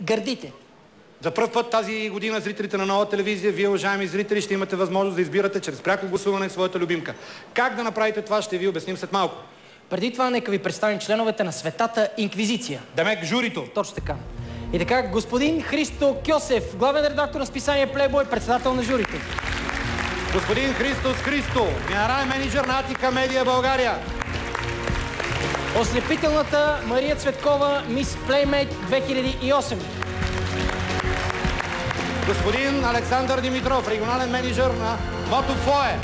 гърдите? За пръв път тази година зрителите на Нова телевизия, вие, уважаеми зрители, ще имате възможност да избирате чрез пряко гласуване своята любимка. Как да направите това, ще ви обясним след малко. Преди това, нека ви представим членовете на Светата Инквизиция. Демек, журито. Точно така. И така, господин Христо Кьосев, главен редактор на списание Плейбой, председател на журито. Господин Христос Христо, генерален менеджер на Атика Медия България. Ослепителната Мария Цветкова, мис Плеймейт 2008. Господин Александър Димитров, регионален менеджер на Мотофое.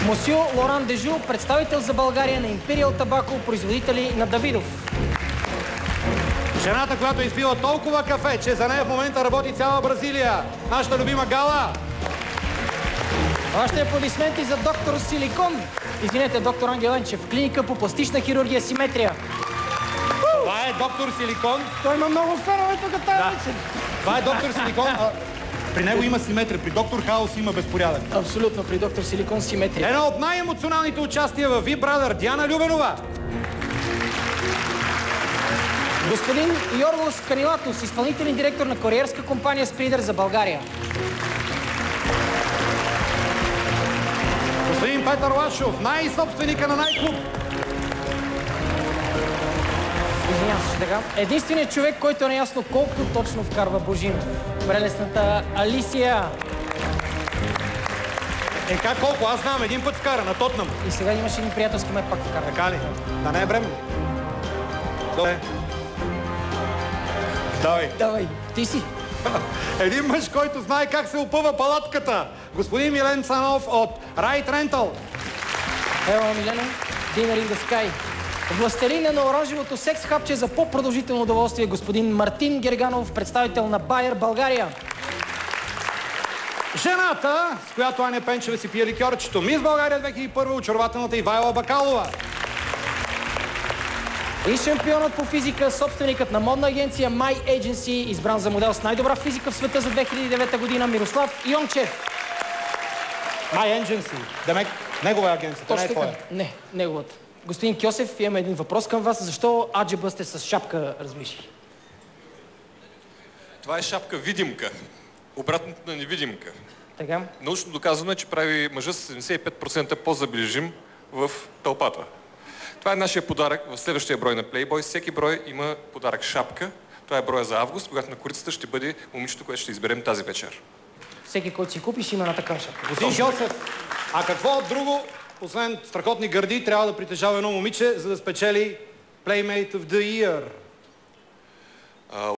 Мосио Лоран Дежу, представител за България на Империал Табако, производители на Давидов. Жената, която е изпила толкова кафе, че за нея в момента работи цяла Бразилия. Нашата любима Гала. Вашите аплодисменти за доктор Силикон. Извинете, доктор Ангел Енчев, клиника по пластична хирургия Симетрия. Това е доктор Силикон. Той има много фенове тук тази вечер. Това е доктор Силикон. При него има симетрия, при доктор Хаос има безпорядък. Абсолютно, при доктор Силикон симетрия. Едно от най-емоционалните участия във Ви Брадър, Диана Любенова. Господин Йорлос Канилатос, изпълнителен директор на куриерска компания Спридър за България. Господин Петър Лашов, най-собственика на Най-клуб. Извинявам се, така. Единственият човек, който е наясно колко точно вкарва Божинов. Прелесната Алисия. Как колко? Аз знам, един път вкара на Тотнам. И сега имаш един приятелски мет пак вкара. Така ли? Да не е бременно. Добре. Давай. Давай, ти си. Един мъж, който знае как се опъва палатката. Господин Милен Цанов от Right Rental. Ева Милена, Dinner in the Sky. Властелина на оранжевото секс хапче за по-продължително удоволствие, господин Мартин Герганов, представител на Байер България. Жената, с която Аня Пенчева си пие ликьорчето. Мис България 2001, очарователната Ивайла Бакалова. И шампионът по физика, собственикът на модна агенция My Agency, избран за модел с най-добра физика в света за 2009 година, Мирослав Йончев. My Agency. Демек, негова агенция, това не е твоя. Не, неговата. Господин Кьосев, имаме един въпрос към вас. Защо аджеба сте с шапка, разбиши? Това е шапка видимка. Обратното на невидимка. Така? Научно доказано е, че прави мъжа с 75% по-забележим в тълпата. Това е нашия подарък в следващия брой на Playboy. Всеки брой има подарък шапка. Това е броя за август, когато на корицата ще бъде момичето, което ще изберем тази вечер. Всеки, който си купиш, има една такава шапка. Господин Кьосев, а какво друго, освен страхотни гърди, трябва да притежава едно момиче, за да спечели Playmate of the Year?